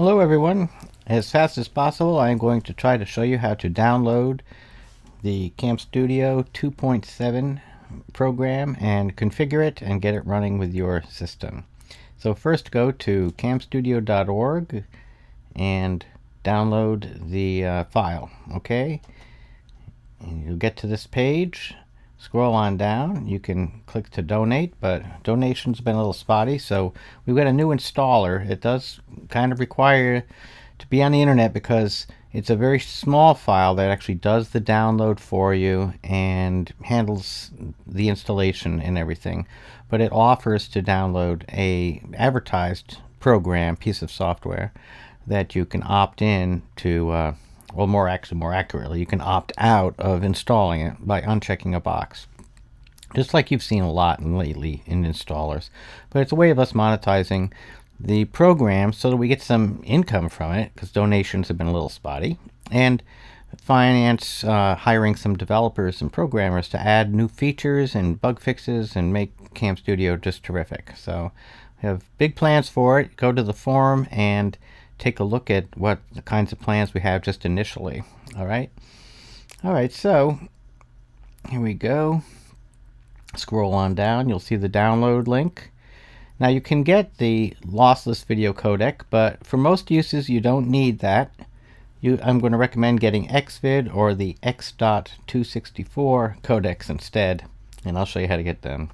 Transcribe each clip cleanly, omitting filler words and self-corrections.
Hello everyone. As fast as possible, I am going to try to show you how to download the CamStudio 2.7 program and configure it and get it running with your system. So first go to camstudio.org and download the file. Okay, and you'll get to this page. Scroll on down. You can click to donate, but donations have been a little spotty, so we've got a new installer. It does kind of require to be on the internet because it's a very small file that actually does the download for you and handles the installation and everything. But it offers to download a advertised program, piece of software, that you can opt in to well, more accurately, you can opt out of installing it by unchecking a box. Just like you've seen a lot lately in installers. But it's a way of us monetizing the program so that we get some income from it, because donations have been a little spotty, and finance hiring some developers and programmers to add new features and bug fixes and make CamStudio just terrific. So we have big plans for it. Go to the forum and take a look at what the kinds of plans we have just initially. All right, so here we go. Scroll on down, you'll see the download link. Now you can get the lossless video codec, but for most uses you don't need that. I'm going to recommend getting Xvid or the X.264 codecs instead, and I'll show you how to get them.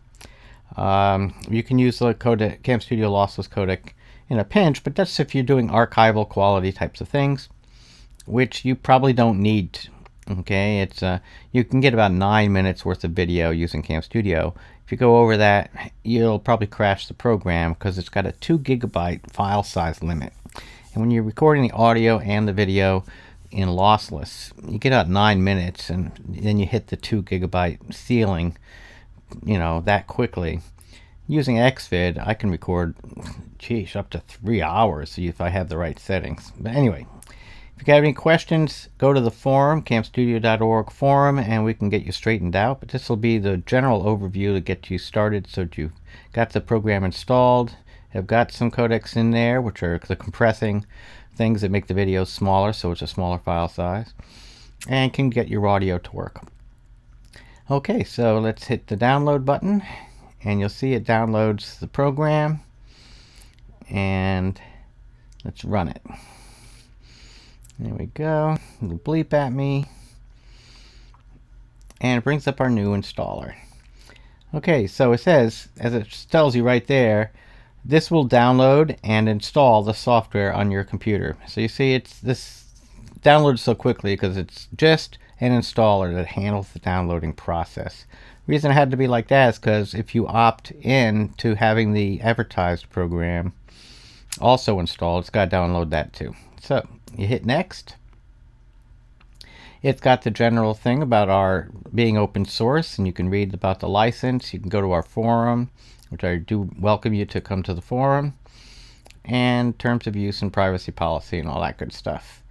You can use the CamStudio lossless codec in a pinch, but that's if you're doing archival quality types of things, which you probably don't need. Okay, it's you can get about 9 minutes worth of video using CamStudio. If you go over that, you'll probably crash the program because it's got a 2 gigabyte file size limit. And when you're recording the audio and the video in lossless, you get out 9 minutes, and then you hit the 2 gigabyte ceiling, you know, that quickly. Using Xvid, I can record, up to 3 hours if I have the right settings. But anyway, if you have any questions, go to the forum, camstudio.org forum, and we can get you straightened out. But this will be the general overview to get you started so that you've got the program installed. I've got some codecs in there, which are the compressing things that make the videos smaller, so it's a smaller file size, and can get your audio to work. Okay, so let's hit the download button, and you'll see it downloads the program, and let's run it. There we go. It'll bleep at me, and it brings up our new installer. Okay, so it says, as it tells you right there, this will download and install the software on your computer. So you see, this downloads so quickly because it's just an installer that handles the downloading process. The reason it had to be like that is because if you opt in to having the advertised program also installed, it's got to download that too. So you hit next. It's got the general thing about our being open source, and you can read about the license. You can go to our forum, which I do welcome you to come to the forum, and terms of use and privacy policy and all that good stuff.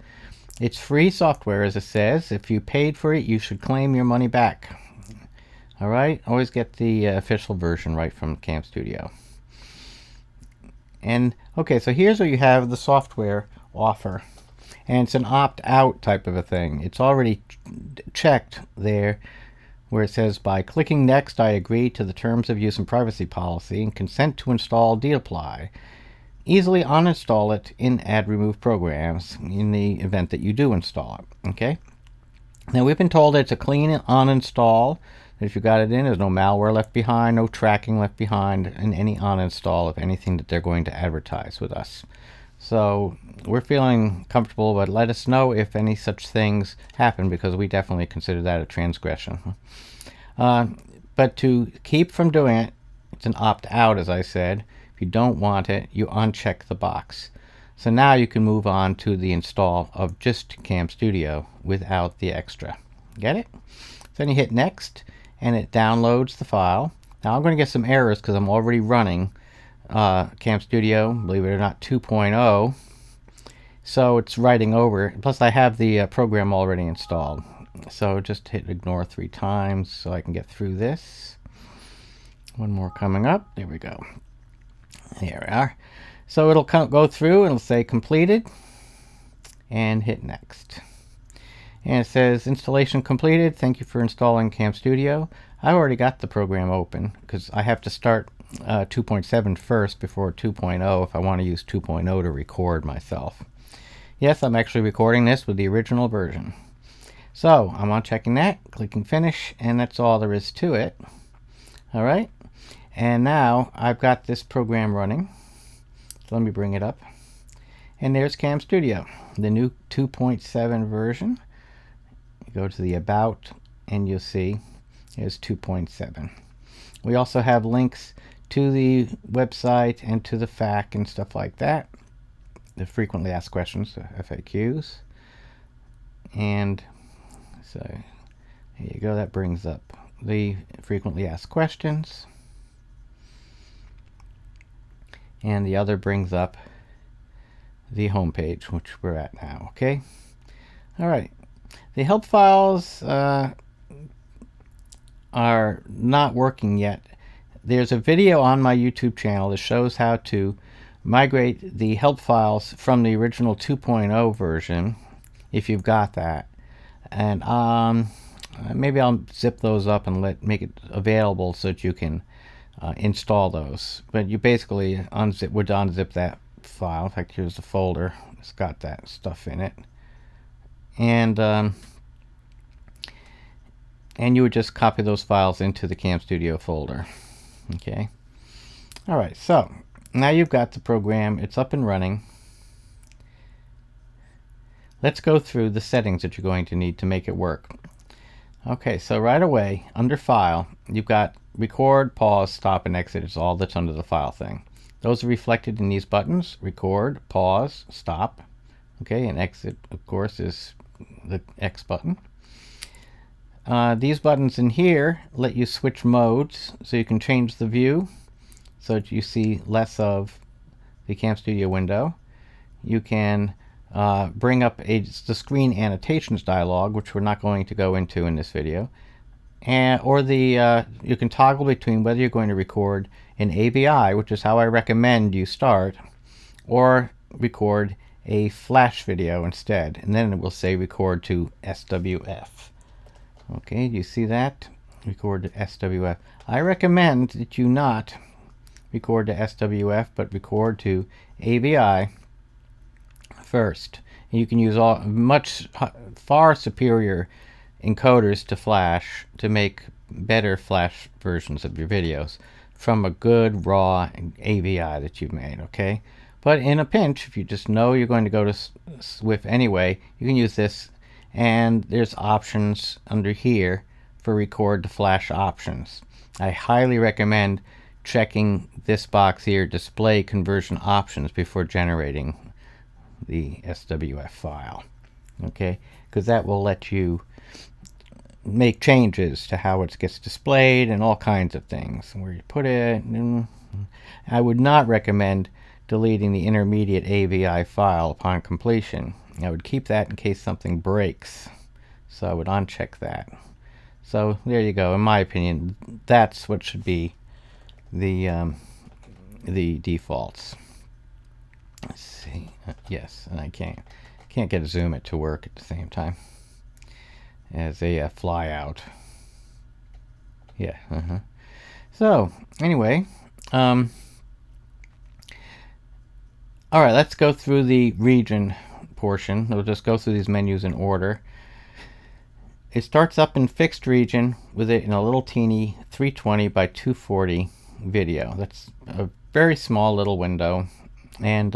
It's free software, as it says. If you paid for it, you should claim your money back. All right, always get the official version right from CamStudio. And okay, so here's where you have the software offer, and it's an opt-out type of a thing. It's already checked there where it says, by clicking next, I agree to the terms of use and privacy policy and consent to install DApply. Easily uninstall it in add remove programs in the event that you do install it. Okay, now we've been told it's a clean uninstall. If you got it in, there's no malware left behind, no tracking left behind, and any uninstall of anything that they're going to advertise with us. So we're feeling comfortable, but let us know if any such things happen, because we definitely consider that a transgression. But to keep from doing it, it's an opt-out, as I said. If you don't want it, you uncheck the box. So now you can move on to the install of just CamStudio without the extra. Get it? Then you hit next, and it downloads the file. Now I'm going to get some errors because I'm already running CamStudio, believe it or not, 2.0. So it's writing over. Plus I have the program already installed. So just hit ignore 3 times so I can get through this. One more coming up. There we go. Here we are. So it'll go through and it'll say completed and hit next. And it says installation completed. Thank you for installing CamStudio. I already got the program open because I have to start 2.7 first before 2.0 if I want to use 2.0 to record myself. Yes, I'm actually recording this with the original version. So I'm on checking that, clicking finish, and that's all there is to it. All right. And now I've got this program running. So let me bring it up. And there's CamStudio, the new 2.7 version. You go to the About, and you'll see there's 2.7. We also have links to the website and to the FAQ and stuff like that. The frequently asked questions, the FAQs. And so here you go. That brings up the frequently asked questions. And the other brings up the home page, which we're at now. Okay. All right. The help files are not working yet. There's a video on my YouTube channel that shows how to migrate the help files from the original 2.0 version, if you've got that. And maybe I'll zip those up and make it available so that you can install those. But you basically would unzip that file. In fact, here's the folder. It's got that stuff in it. And you would just copy those files into the CamStudio folder. Okay. All right. So now you've got the program. It's up and running. Let's go through the settings that you're going to need to make it work. Okay. So right away, under File, you've got Record, Pause, Stop, and Exit. It's all that's under the File thing. Those are reflected in these buttons: Record, Pause, Stop. Okay. And Exit, of course, is the X button. These buttons in here let you switch modes, so you can change the view so that you see less of the CamStudio window. You can bring up the screen annotations dialog, which we're not going to go into in this video, or you can toggle between whether you're going to record in AVI, which is how I recommend you start, or record a flash video instead, and then it will say record to SWF. Okay, do you see that? Record to SWF. I recommend that you not record to SWF, but record to AVI first. And you can use far superior encoders to flash to make better flash versions of your videos from a good raw AVI that you've made. Okay, but in a pinch, if you just know you're going to go to SWF anyway, you can use this. And there's options under here for record to flash options. I highly recommend checking this box here, display conversion options, before generating the SWF file. Okay, because that will let you make changes to how it gets displayed and all kinds of things, where you put it. I would not recommend deleting the intermediate AVI file upon completion. I would keep that in case something breaks, so I would uncheck that. So there you go. In my opinion, that's what should be the defaults. Let's see. Yes, and I can't get a zoom it to work at the same time as a fly out. Yeah. So anyway, all right. Let's go through the region portion. We'll just go through these menus in order. It starts up in fixed region with it in a little teeny 320 by 240 video. That's a very small little window, and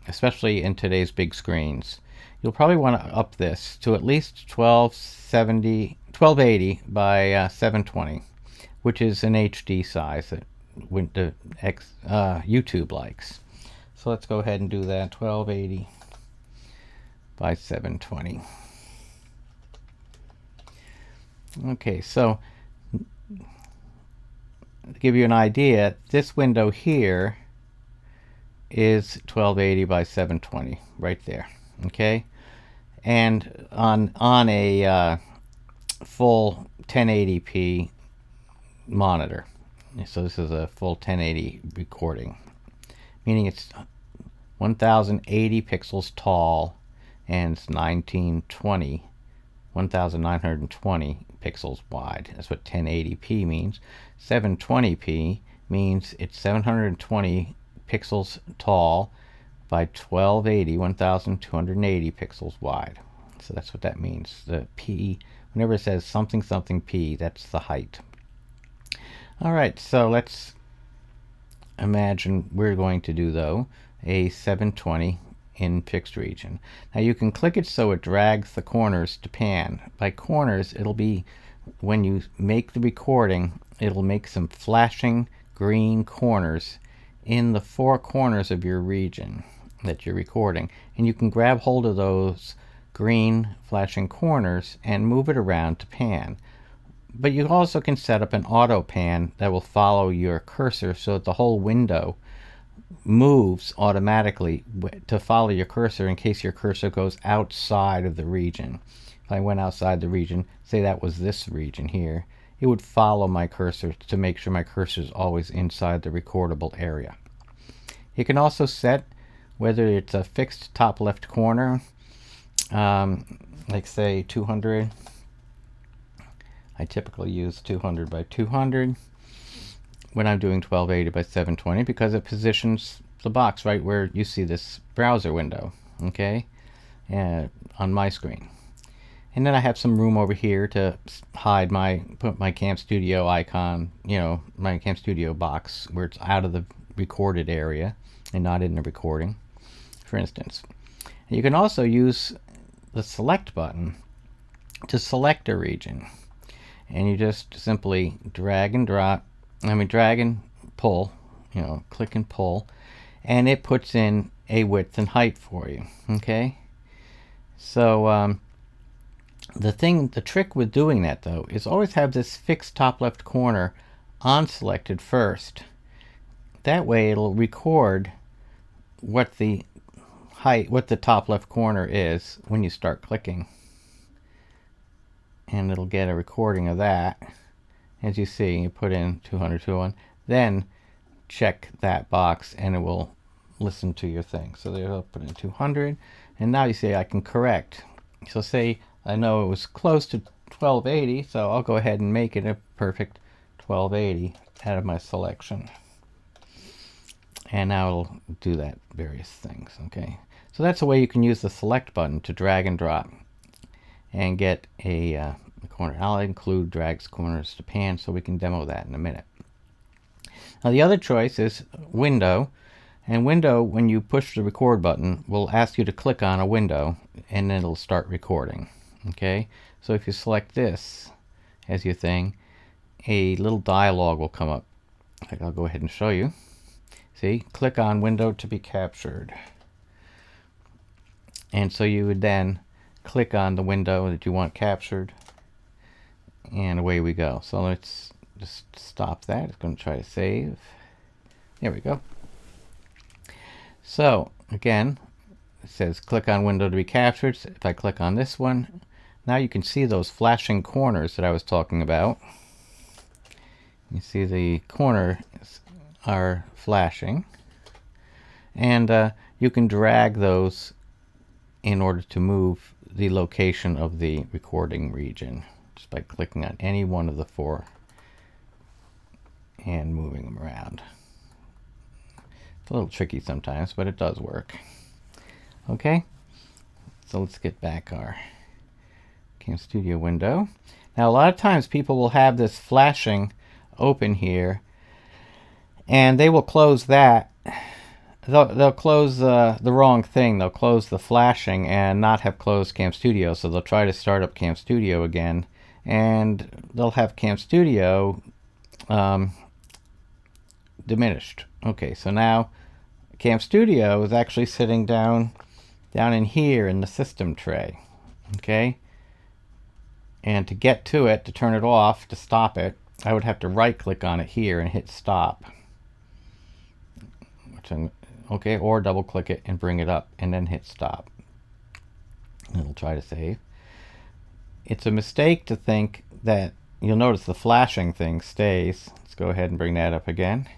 especially in today's big screens. You'll probably want to up this to at least 1280 by 720, which is an HD size that YouTube likes. So let's go ahead and do that. 1280 by 720. Okay, so to give you an idea, this window here is 1280 by 720 right there. Okay, and on a full 1080p monitor. So this is a full 1080 recording, meaning it's 1080 pixels tall, and it's 1920 pixels wide. That's what 1080p means. 720p means it's 720 pixels tall by 1280 pixels wide. So that's what that means. The p, whenever it says something something p, that's the height. All right, so let's imagine we're going to do, though, a 720 in fixed region. Now you can click it so it drags the corners to pan. By corners, it'll be, when you make the recording, it'll make some flashing green corners in the four corners of your region that you're recording. And you can grab hold of those green flashing corners and move it around to pan. But you also can set up an auto pan that will follow your cursor so that the whole window moves automatically to follow your cursor in case your cursor goes outside of the region. If I went outside the region, say that was this region here, it would follow my cursor to make sure my cursor is always inside the recordable area. You can also set whether it's a fixed top left corner, like say 200. I typically use 200 by 200 when I'm doing 1280 by 720 because it positions the box right where you see this browser window, okay, on my screen. And then I have some room over here to hide put my CamStudio icon, my CamStudio box where it's out of the recorded area and not in the recording, for instance. And you can also use the select button to select a region. And you just simply drag and pull, click and pull, and it puts in a width and height for you, okay? So the trick with doing that, though, is always have this fixed top left corner on selected first. That way it'll record what the top left corner is when you start clicking. And it'll get a recording of that. As you see, you put in 200, 201, then check that box and it will listen to your thing. So there, I'll put in 200, and now you see I can correct. So say I know it was close to 1280, so I'll go ahead and make it a perfect 1280 out of my selection. And now it'll do that various things, okay? So that's a way you can use the select button to drag and drop and get a corner. I'll include drags corners to pan so we can demo that in a minute. Now the other choice is window. And window, when you push the record button, will ask you to click on a window and then it'll start recording. Okay, so if you select this as your thing, a little dialog will come up. I'll go ahead and show you. See, click on window to be captured. And so you would then click on the window that you want captured, and away we go. So let's just stop that. It's going to try to save. There we go. So again, it says click on window to be captured. If I click on this one, now you can see those flashing corners that I was talking about. You see the corners are flashing, and you can drag those in order to move the location of the recording region just by clicking on any one of the four and moving them around. It's a little tricky sometimes, but it does work. Okay, so let's get back our CamStudio window. Now a lot of times people will have this flashing open here, and they will close that. They'll close the wrong thing. They'll close the flashing and not have closed CamStudio. So they'll try to start up CamStudio again, and they'll have CamStudio diminished. Okay, so now CamStudio is actually sitting down in here in the system tray. Okay, and to get to it, to turn it off, to stop it, I would have to right click on it here and hit stop. Okay, or double click it and bring it up and then hit stop. It'll try to save. It's a mistake to think that, you'll notice the flashing thing stays. Let's go ahead and bring that up again.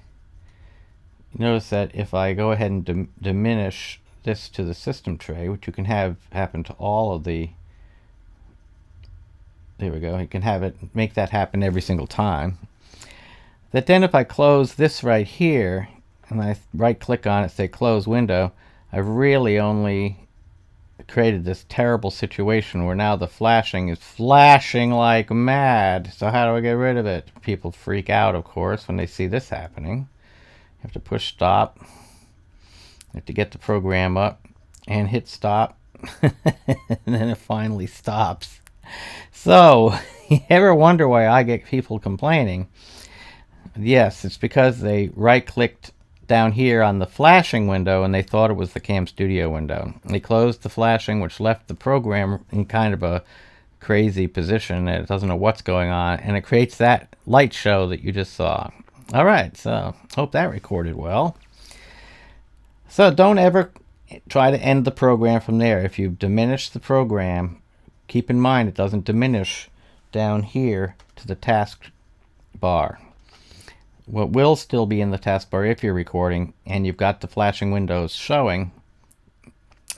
notice that if I go ahead and diminish this to the system tray, which you can have happen to all of the, there we go, you can have it, make that happen every single time. That then if I close this right here, and I right click on it, say close window, I've really only created this terrible situation where now the flashing is flashing like mad. So how do I get rid of it? People freak out, of course, when they see this happening. You have to push stop. You have to get the program up and hit stop. And then it finally stops. So, you ever wonder why I get people complaining? Yes, it's because they right-clicked down here on the flashing window and they thought it was the CamStudio window. They closed the flashing, which left the program in kind of a crazy position. It doesn't know what's going on, and it creates that light show that you just saw. All right, so hope that recorded well. So don't ever try to end the program from there. If you've diminished the program, keep in mind it doesn't diminish down here to the task bar. What will still be in the taskbar if you're recording and you've got the flashing windows showing,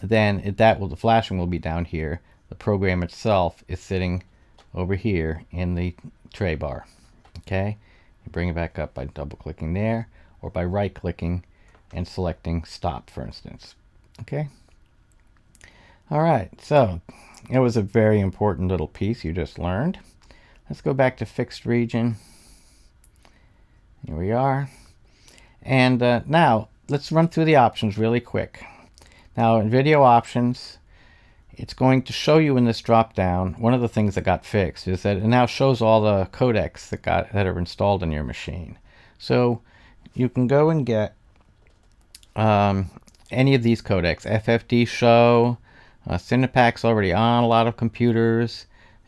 then the flashing will be down here. The program itself is sitting over here in the tray bar. Okay, you bring it back up by double clicking there, or by right clicking and selecting stop, for instance. Okay. All right, so it was a very important little piece you just learned. Let's go back to fixed region. Here we are. And now let's run through the options really quick. Now in video options, it's going to show you in this drop down, one of the things that got fixed is that it now shows all the codecs that are installed in your machine. So you can go and get any of these codecs. FFD show, Cinepac's already on a lot of computers,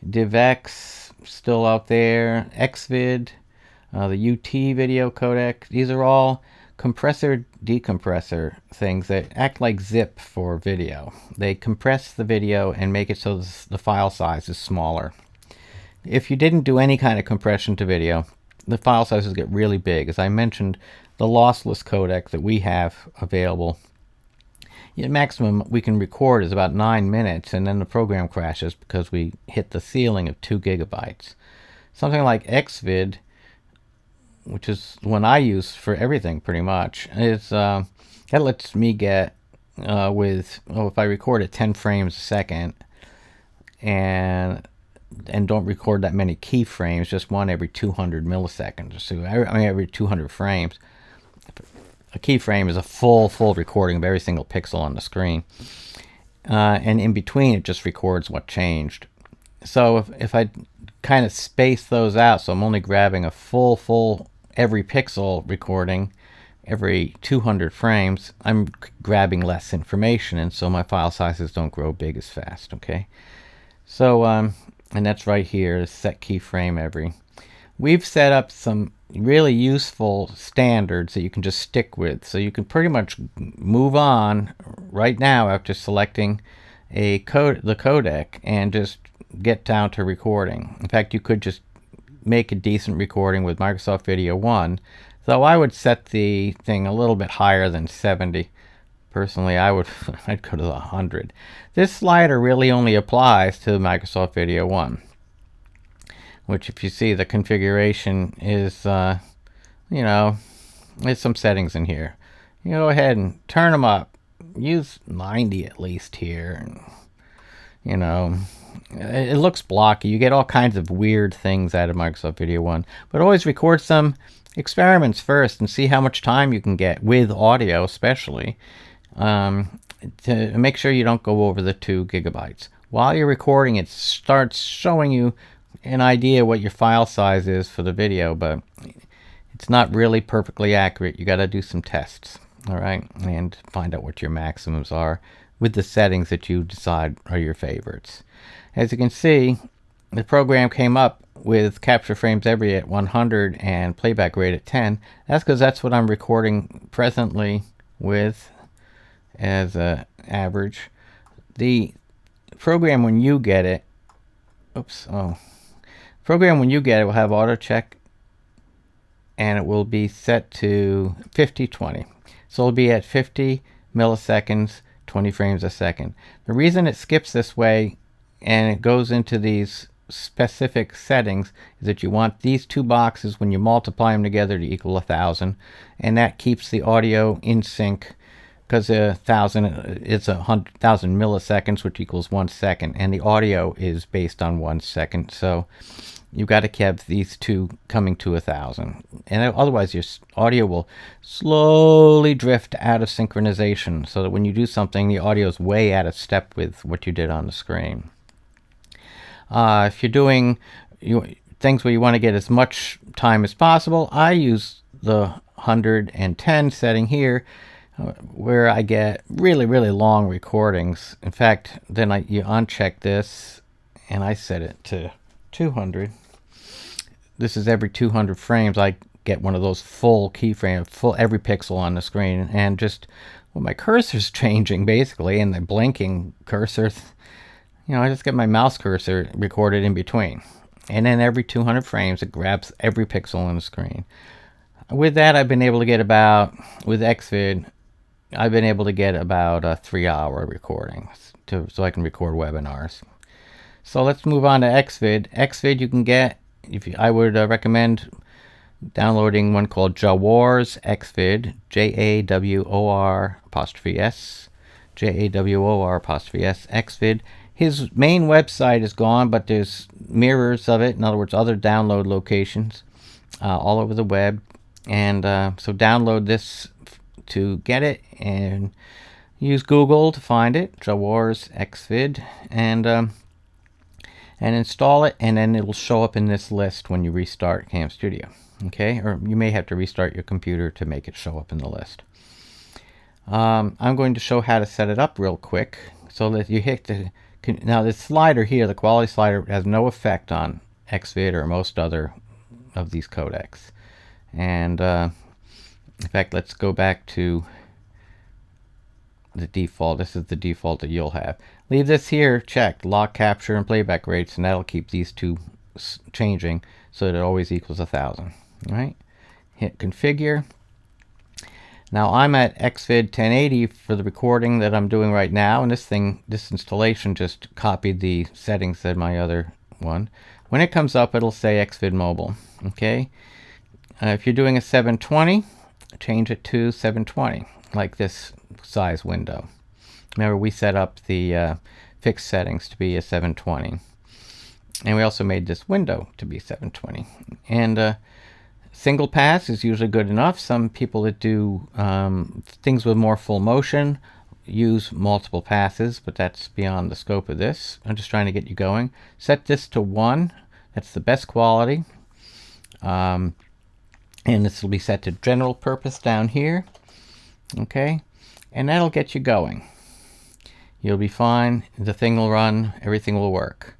DivX still out there, Xvid, the UT video codec. These are all compressor decompressor things that act like zip for video. They compress the video and make it so the file size is smaller. If you didn't do any kind of compression to video, the file sizes get really big. As I mentioned, the lossless codec that we have available, the maximum we can record is about 9 minutes, and then the program crashes because we hit the ceiling of 2 gigabytes. Something like Xvid, which is the one I use for everything pretty much, is that lets me get if I record at 10 frames a second and don't record that many keyframes, just one every 200 milliseconds or so, every 200 frames. A keyframe is a full recording of every single pixel on the screen, and in between it just records what changed. So if I kind of space those out, so I'm only grabbing a full every pixel recording every 200 frames, I'm grabbing less information, and so my file sizes don't grow big as fast. Okay, so and that's right here, set keyframe every. We've set up some really useful standards that you can just stick with, so you can pretty much move on right now after selecting the codec and just get down to recording. In fact, you could just make a decent recording with Microsoft Video 1, though I would set the thing a little bit higher than 70. Personally, I'd go to 100. This slider really only applies to Microsoft Video 1, which, if you see, the configuration is, there's some settings in here. You go ahead and turn them up. Use 90 at least here. And, it looks blocky. You get all kinds of weird things out of Microsoft Video 1. But always record some experiments first and see how much time you can get with audio, especially, to make sure you don't go over the 2 gigabytes. While you're recording, it starts showing you an idea what your file size is for the video, but it's not really perfectly accurate. You got to do some tests, all right, and find out what your maximums are with the settings that you decide are your favorites. As you can see, the program came up with capture frames every at 100 and playback rate at 10. That's because that's what I'm recording presently with as an average. The program, when you get it, program when you get it will have auto check and it will be set to 50/20. So it'll be at 50 milliseconds, 20 frames a second. The reason it skips this way and it goes into these specific settings is that you want these two boxes, when you multiply them together, to equal 1,000, and that keeps the audio in sync, because 1,000, it's 100,000 milliseconds, which equals 1 second, and the audio is based on 1 second. So you've got to have these two coming to 1,000, and otherwise your audio will slowly drift out of synchronization, so that when you do something, the audio is way out of step with what you did on the screen. If you're doing things where you want to get as much time as possible, I use the 110 setting here, where I get really, really long recordings. In fact, then you uncheck this, and I set it to 200. This is every 200 frames. I get one of those full keyframe, full every pixel on the screen, and just when my cursor's changing, basically, and the blinking cursor, I just get my mouse cursor recorded in between. And then every 200 frames, it grabs every pixel on the screen. With that, I've been able to get about, with Xvid, I've been able to get about 3-hour recordings so I can record webinars. So let's move on to Xvid. Xvid you can get, I would recommend downloading one called Jawor's Xvid, JAWOR''S, JAWOR''S, Xvid. His main website is gone, but there's mirrors of it. In other words, other download locations all over the web. And so download this to get it, and use Google to find it, Jawor's Xvid, and install it, and then it'll show up in this list when you restart CamStudio. Okay, or you may have to restart your computer to make it show up in the list. I'm going to show how to set it up real quick, so that you hit the... Now this slider here, the quality slider, has no effect on Xvid or most other of these codecs. And in fact, let's go back to the default. This is the default that you'll have. Leave this here checked, lock capture and playback rates, and that'll keep these two changing so that it always equals 1,000. All right, hit configure. Now I'm at Xvid 1080 for the recording that I'm doing right now, and this installation just copied the settings in my other one. When it comes up, it'll say Xvid Mobile. Okay, if you're doing a 720, change it to 720, like this size window. Remember, we set up the fixed settings to be a 720, and we also made this window to be 720. And single pass is usually good enough. Some people that do things with more full motion use multiple passes, but that's beyond the scope of this. I'm just trying to get you going. Set this to 1. That's the best quality. And this will be set to general purpose down here. Okay, and that'll get you going. You'll be fine. The thing will run. Everything will work.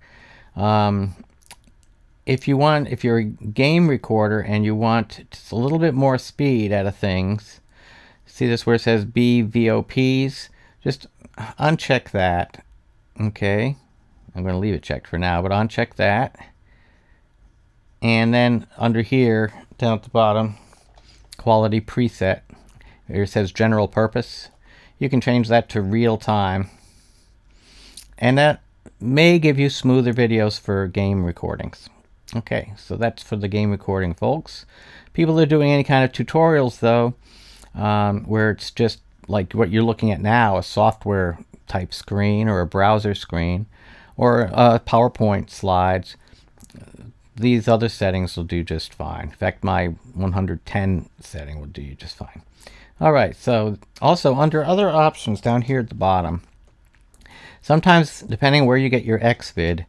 If you're a game recorder and you want just a little bit more speed out of things, see this where it says BVOPs? Just uncheck that. Okay, I'm going to leave it checked for now, but uncheck that. And then under here, down at the bottom, quality preset, here it says general purpose. You can change that to real time. And that may give you smoother videos for game recordings. Okay, so that's for the game recording, folks. People that are doing any kind of tutorials, though, where it's just like what you're looking at now, a software type screen or a browser screen or PowerPoint slides, these other settings will do just fine. In fact, my 110 setting will do you just fine. All right, so also under other options down here at the bottom, sometimes depending on where you get your Xvid,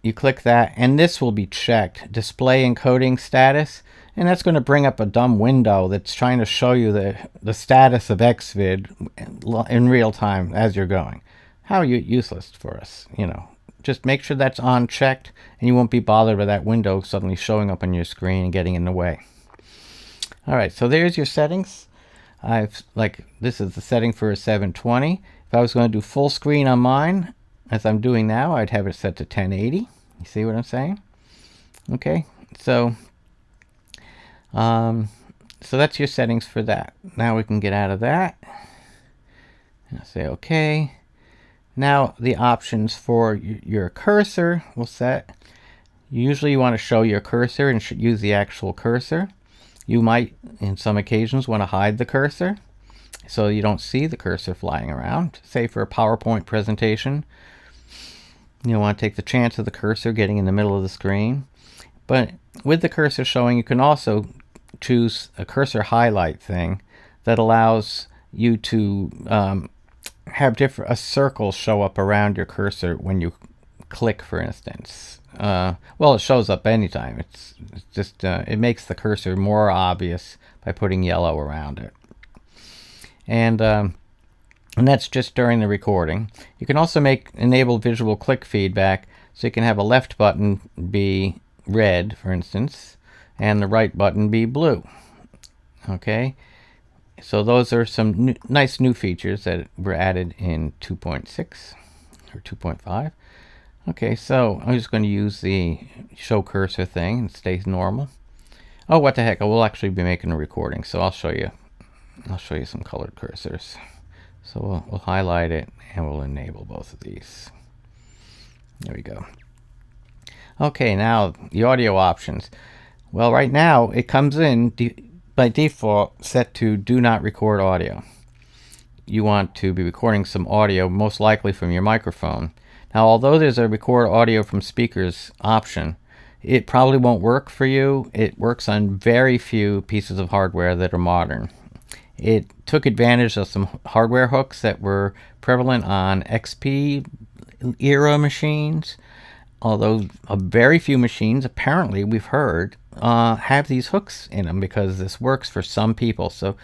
you click that and this will be checked, display encoding status, and that's going to bring up a dumb window that's trying to show you the status of Xvid in real time as you're going. How useless for us, Just make sure that's unchecked and you won't be bothered by that window suddenly showing up on your screen and getting in the way. All right, so there's your settings. This is the setting for a 720. If I was going to do full screen on mine, as I'm doing now, I'd have it set to 1080. You see what I'm saying? Okay, so So that's your settings for that. Now we can get out of that. And say OK. Now the options for your cursor will set. Usually you want to show your cursor and should use the actual cursor. You might, in some occasions, want to hide the cursor so you don't see the cursor flying around. Say for a PowerPoint presentation, you want to take the chance of the cursor getting in the middle of the screen. But with the cursor showing, you can also choose a cursor highlight thing that allows you to have a circle show up around your cursor when you click, for instance. Well, it shows up anytime. It's just it makes the cursor more obvious by putting yellow around it. And that's just during the recording. You can also enable visual click feedback, so you can have a left button be red, for instance, and the right button be blue. Okay, so those are some nice new features that were added in 2.6 or 2.5. Okay, so I'm just going to use the show cursor thing and stay normal. Oh, what the heck, I will actually be making a recording, so I'll show you some colored cursors. So we'll highlight it and we'll enable both of these. There we go. Okay, now the audio options. Well, right now it comes in by default set to do not record audio. You want to be recording some audio, most likely from your microphone. Now, although there's a record audio from speakers option, it probably won't work for you. It works on very few pieces of hardware that are modern. It took advantage of some hardware hooks that were prevalent on XP era machines, although very few machines, apparently we've heard, have these hooks in them because this works for some people. So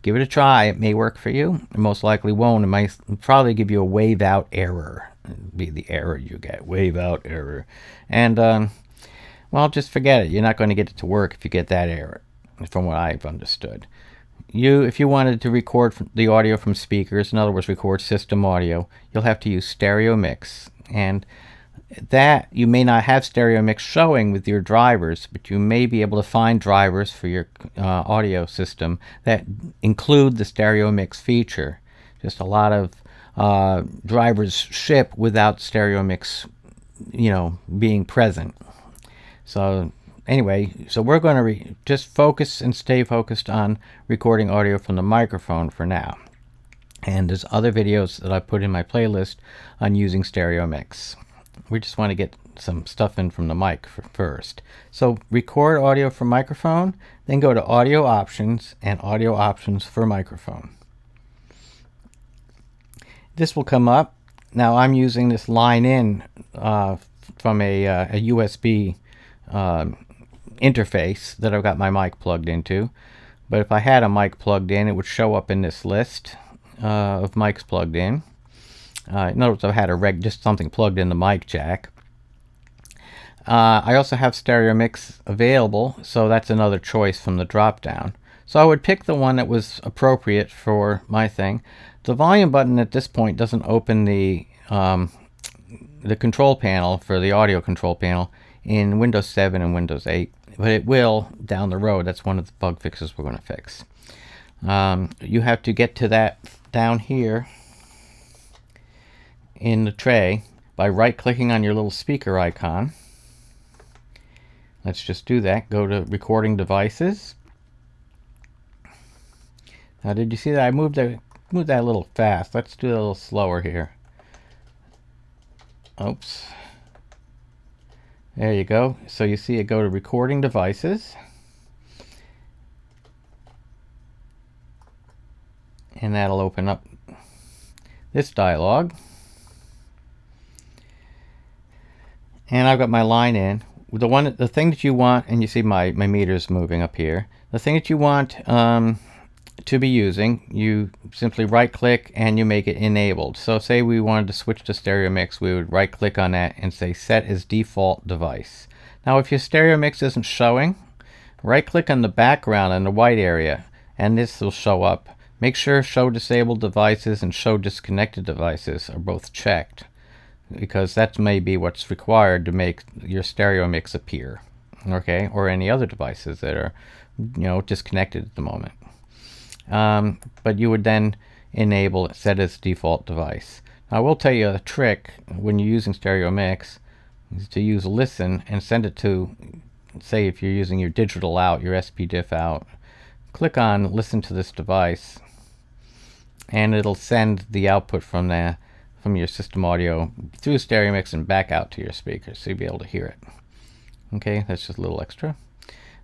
give it a try. It may work for you. It most likely won't. It might probably give you a wave out error. It'd be the error you get, wave out error. And well, just forget it. You're not going to get it to work if you get that error, from what I've understood. If you wanted to record the audio from speakers, in other words, record system audio, you'll have to use stereo mix. And that you may not have stereo mix showing with your drivers, but you may be able to find drivers for your audio system that include the stereo mix feature. Just a lot of drivers ship without stereo mix, being present. So anyway, so we're going to just focus and stay focused on recording audio from the microphone for now. And there's other videos that I put in my playlist on using stereo mix. We just want to get some stuff in from the mic first. So record audio from microphone, then go to audio options and audio options for microphone. This will come up. Now I'm using this line in from a USB interface that I've got my mic plugged into. But if I had a mic plugged in, it would show up in this list of mics plugged in. In other words, I've had just something plugged in the mic jack. I also have stereo mix available, so that's another choice from the drop down. So I would pick the one that was appropriate for my thing. The volume button at this point doesn't open the control panel for the audio control panel in Windows 7 and Windows 8, but it will down the road. That's one of the bug fixes we're going to fix. You have to get to that down here in the tray by right-clicking on your little speaker icon. Let's just do that. Go to Recording Devices. Now, did you see that I moved that a little fast? Let's do it a little slower here. Oops. There you go. So you see it go to Recording Devices. And that'll open up this dialog. And I've got my line in. The thing that you want, and you see my meters moving up here. The thing that you want to be using, you simply right click and you make it enabled. So say we wanted to switch to stereo mix, we would right click on that and say set as default device. Now if your stereo mix isn't showing, right click on the background in the white area and this will show up. Make sure show disabled devices and show disconnected devices are both checked, because that may be what's required to make your stereo mix appear, okay, or any other devices that are disconnected at the moment. But you would then enable it, set as default device. Now, I will tell you a trick when you're using stereo mix is to use listen and send it to, say, if you're using your digital out, your SPDIF out, click on listen to this device, and it'll send the output from your system audio through stereo mix and back out to your speakers, so you'll be able to hear it. Okay, that's just a little extra.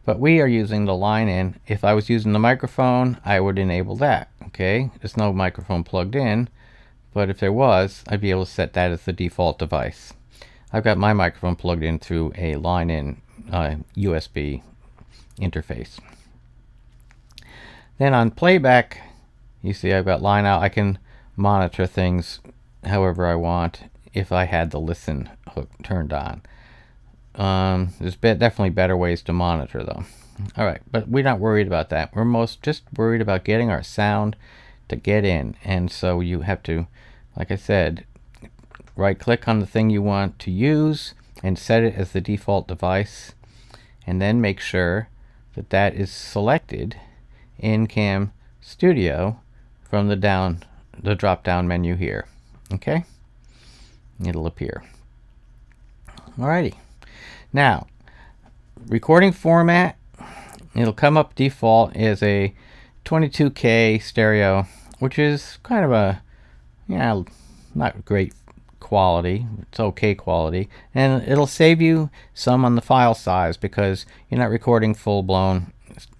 But we are using the line in. If I was using the microphone, I would enable that. Okay, there's no microphone plugged in, but if there was, I'd be able to set that as the default device. I've got my microphone plugged in through a line in USB interface. Then on playback, you see I've got line out. I can monitor things however I want if I had the listen hook turned on. There's definitely better ways to monitor though. All right, but we're not worried about that. We're just worried about getting our sound to get in. And so you have to, like I said, right click on the thing you want to use and set it as the default device, and then make sure that that is selected in CamStudio from the drop down menu here. Okay, it'll appear. Alrighty. Now, recording format, it'll come up default as a 22K stereo, which is kind of a, not great quality. It's okay quality. And it'll save you some on the file size because you're not recording full-blown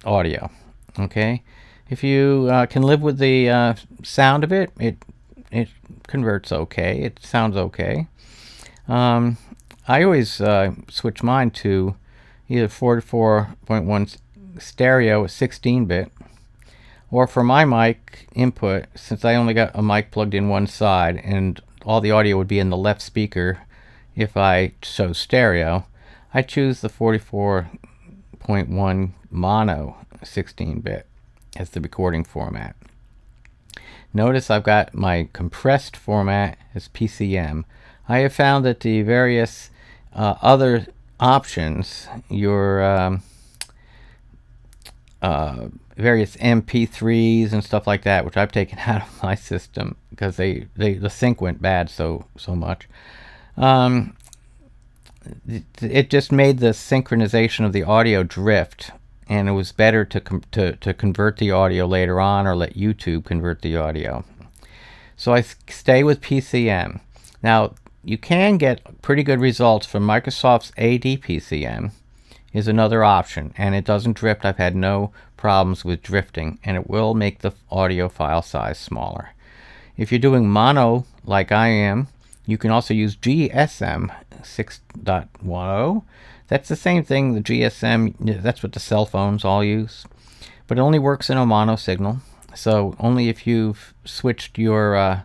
audio. Okay? If you can live with the sound of it, it converts okay. It sounds okay. I always switch mine to either 44.1 stereo 16-bit, or for my mic input, since I only got a mic plugged in one side and all the audio would be in the left speaker if I chose stereo, I choose the 44.1 mono 16-bit as the recording format. Notice I've got my compressed format as PCM. I have found that the various other options, your various MP3s and stuff like that, which I've taken out of my system because the sync went bad so much. It just made the synchronization of the audio drift, and it was better to convert the audio later on or let YouTube convert the audio. So I stay with PCM. Now, you can get pretty good results from Microsoft's AD-PCM is another option, and it doesn't drift. I've had no problems with drifting, and it will make the audio file size smaller. If you're doing mono like I am, you can also use GSM 6.10. That's the same thing, the GSM, that's what the cell phones all use, but it only works in a mono signal. So only if you've switched your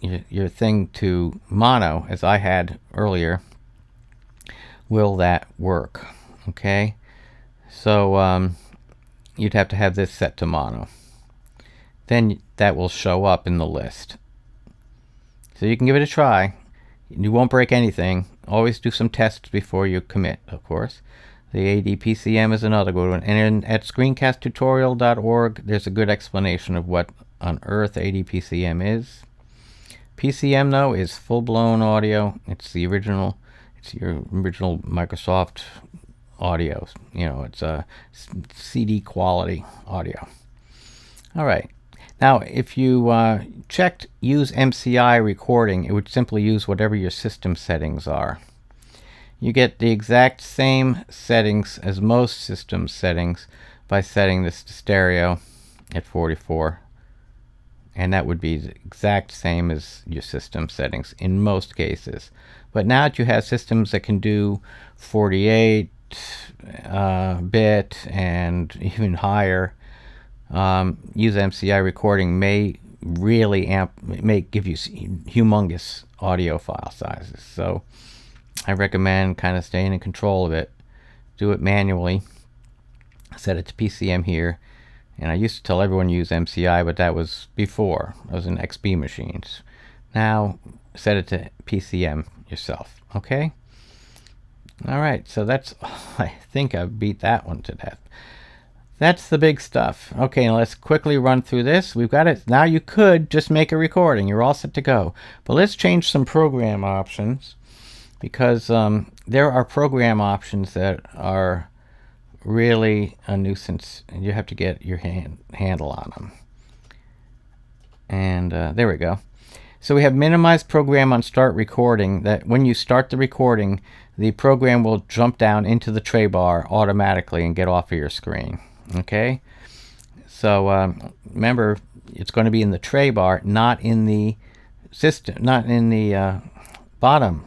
thing to mono, as I had earlier, will that work. Okay, so you'd have to have this set to mono. Then that will show up in the list. So you can give it a try. You won't break anything. Always do some tests before you commit, of course. The AD-PCM is another good one. And at screencast-tutorial.org, there's a good explanation of what on earth AD-PCM is. PCM, though, is full-blown audio. It's your original Microsoft audio. It's a CD quality audio. All right. Now, if you checked use MCI recording, it would simply use whatever your system settings are. You get the exact same settings as most system settings by setting this to stereo at 44. And that would be the exact same as your system settings in most cases. But now that you have systems that can do 48 bit and even higher, use MCI recording may really give you humongous audio file sizes. So I recommend kind of staying in control of it. Do it manually. Set it to PCM here. And I used to tell everyone to use MCI, but that was before. I was in XB machines. Now set it to PCM yourself. Okay? All right, so that's, I think I've beat that one to death. That's the big stuff. Okay, now let's quickly run through this. We've got it. Now you could just make a recording. You're all set to go. But let's change some program options, because there are program options that are really a nuisance, and you have to get your handle on them. And there we go. So we have minimize program on start recording, that when you start the recording, the program will jump down into the tray bar automatically and get off of your screen. Okay, so remember, it's going to be in the tray bar, not in the system, not in the bottom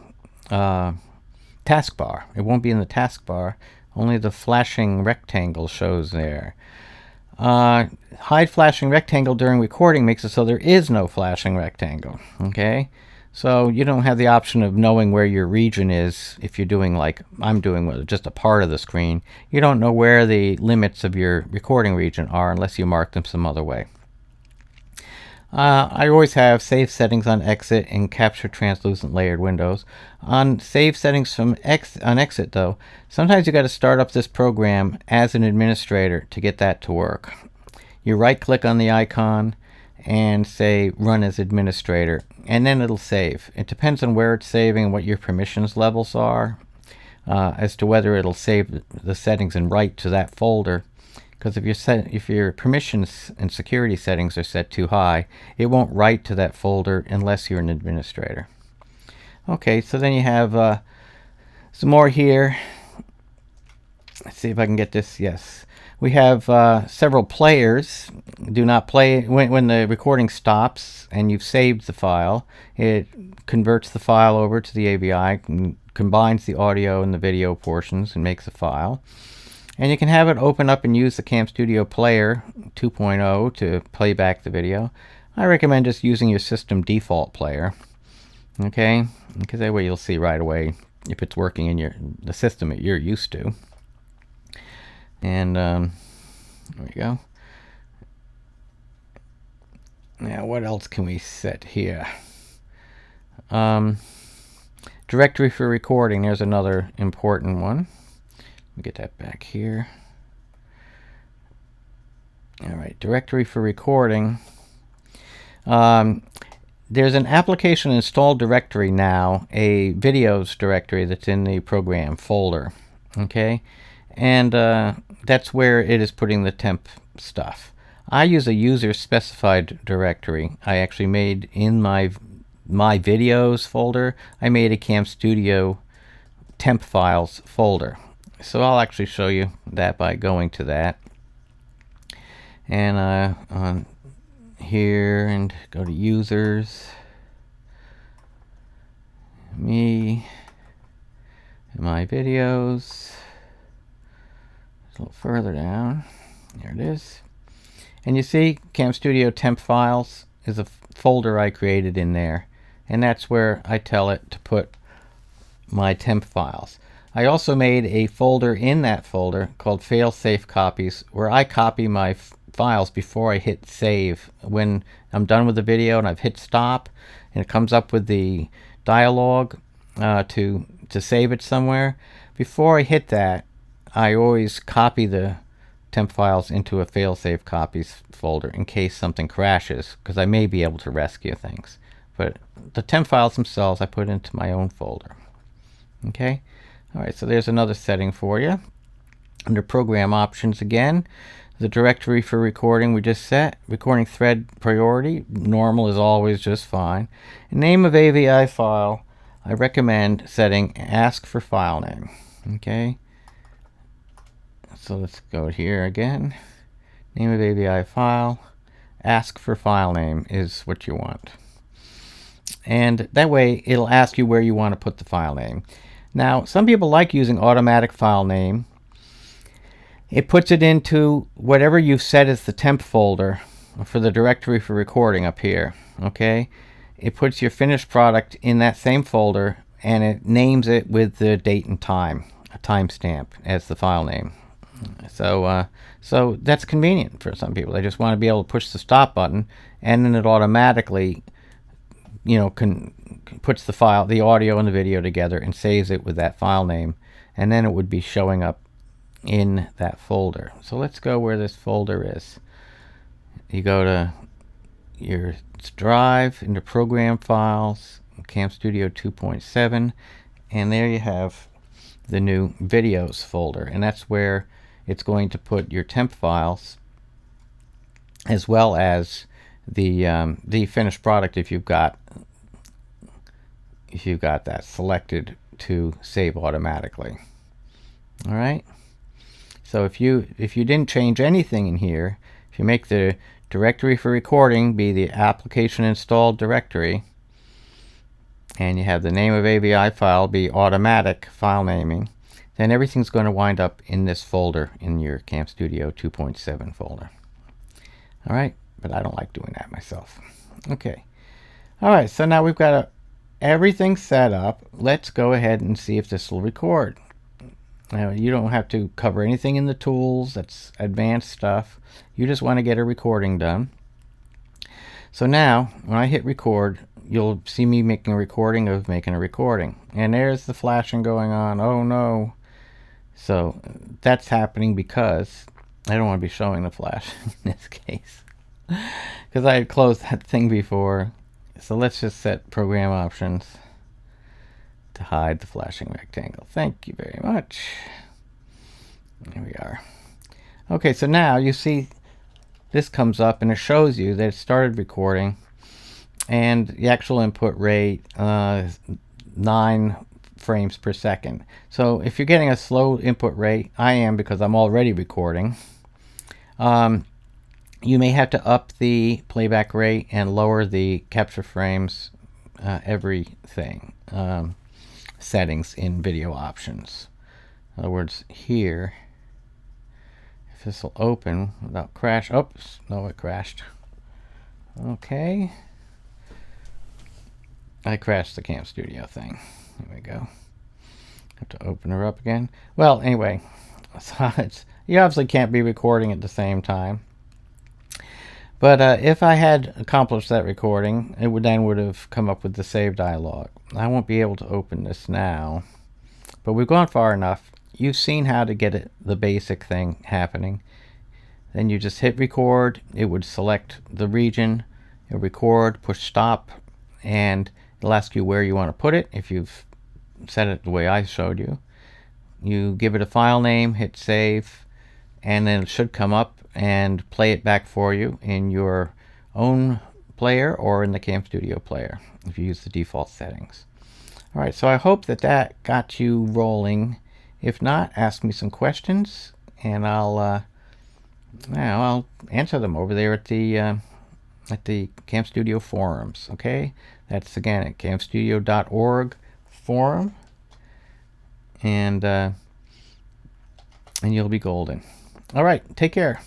taskbar. It won't be in the taskbar. Only the flashing rectangle shows there. Hide flashing rectangle during recording makes it so there is no flashing rectangle. Okay, so you don't have the option of knowing where your region is if you're doing, like I'm doing, just a part of the screen. You don't know where the limits of your recording region are unless you mark them some other way. I always have save settings on exit and capture translucent layered windows. On save settings from on exit though, sometimes you got to start up this program as an administrator to get that to work. You right click on the icon and say run as administrator, and then it'll save. It depends on where it's saving and what your permissions levels are as to whether it'll save the settings and write to that folder. Because if your permissions and security settings are set too high, it won't write to that folder unless you're an administrator. Okay, so then you have some more here. Let's see if I can get this. Yes, we have several players. Do not play when the recording stops and you've saved the file. It converts the file over to the AVI, combines the audio and the video portions, and makes a file. And you can have it open up and use the CamStudio Player 2.0 to play back the video. I recommend just using your system default player. Okay, because that way you'll see right away if it's working in the system that you're used to. And there we go. Now what else can we set here? Directory for recording. There's another important one. Get that back here. All right, directory for recording. There's an application installed directory now, a videos directory that's in the program folder. Okay, and that's where it is putting the temp stuff. I use a user specified directory. I actually made in my videos folder, I made a CamStudio temp files folder. So I'll actually show you that by going to that, and on here, and go to users, me, and my videos. A little further down, there it is, and you see CamStudio temp files is a folder I created in there, and that's where I tell it to put my temp files. I also made a folder in that folder called fail-safe copies, where I copy my files before I hit save. When I'm done with the video and I've hit stop and it comes up with the dialog to save it somewhere, before I hit that, I always copy the temp files into a fail-safe copies folder in case something crashes, because I may be able to rescue things. But the temp files themselves I put into my own folder. Okay. All right, so there's another setting for you. Under program options again, the directory for recording we just set. Recording thread priority, normal is always just fine. Name of AVI file, I recommend setting ask for file name. Okay, so let's go here again. Name of AVI file, ask for file name is what you want. And that way it'll ask you where you want to put the file name. Now, some people like using automatic file name. It puts it into whatever you've set as the temp folder for the directory for recording up here. Okay, it puts your finished product in that same folder, and it names it with the date and time, a timestamp as the file name. So that's convenient for some people. They just want to be able to push the stop button, and then it automatically, puts the audio and the video together and saves it with that file name, and then it would be showing up in that folder. So let's go where this folder is. You go to your drive, into program files, CamStudio 2.7, and there you have the new videos folder, and that's where it's going to put your temp files as well as the finished product if you've got that selected to save automatically. All right. So if you didn't change anything in here, if you make the directory for recording be the application installed directory, and you have the name of AVI file be automatic file naming, then everything's going to wind up in this folder in your CamStudio 2.7 folder. All right, but I don't like doing that myself. Okay. All right, so now we've got everything set up. Let's go ahead and see if this will record. Now, you don't have to cover anything in the tools. That's advanced stuff. You just want to get a recording done. So now, when I hit record, you'll see me making a recording of making a recording. And there's the flashing going on. Oh no. So that's happening because I don't want to be showing the flash in this case, because I had closed that thing before. So let's just set program options to hide the flashing rectangle. Thank you very much. There we are. Okay, so now you see this comes up and it shows you that it started recording, and the actual input rate is 9 frames per second. So if you're getting a slow input rate, I am, because I'm already recording, you may have to up the playback rate and lower the capture frames, everything, settings in video options. In other words, here, if this will open without crash, oops, no, it crashed. Okay. I crashed the CamStudio thing. There we go. Have to open her up again. Well, anyway, so you obviously can't be recording at the same time. But if I had accomplished that recording, it would have come up with the save dialog. I won't be able to open this now, but we've gone far enough. You've seen how to get it, the basic thing happening. Then you just hit record. It would select the region, it'll record, push stop, and it'll ask you where you want to put it. If you've set it the way I showed you, you give it a file name, hit save, and then it should come up and play it back for you in your own player or in the CamStudio player if you use the default settings. All right, so I hope that got you rolling. If not, ask me some questions and I'll answer them over there at the CamStudio forums. Okay, that's again at camstudio.org forum, and you'll be golden. All right, take care.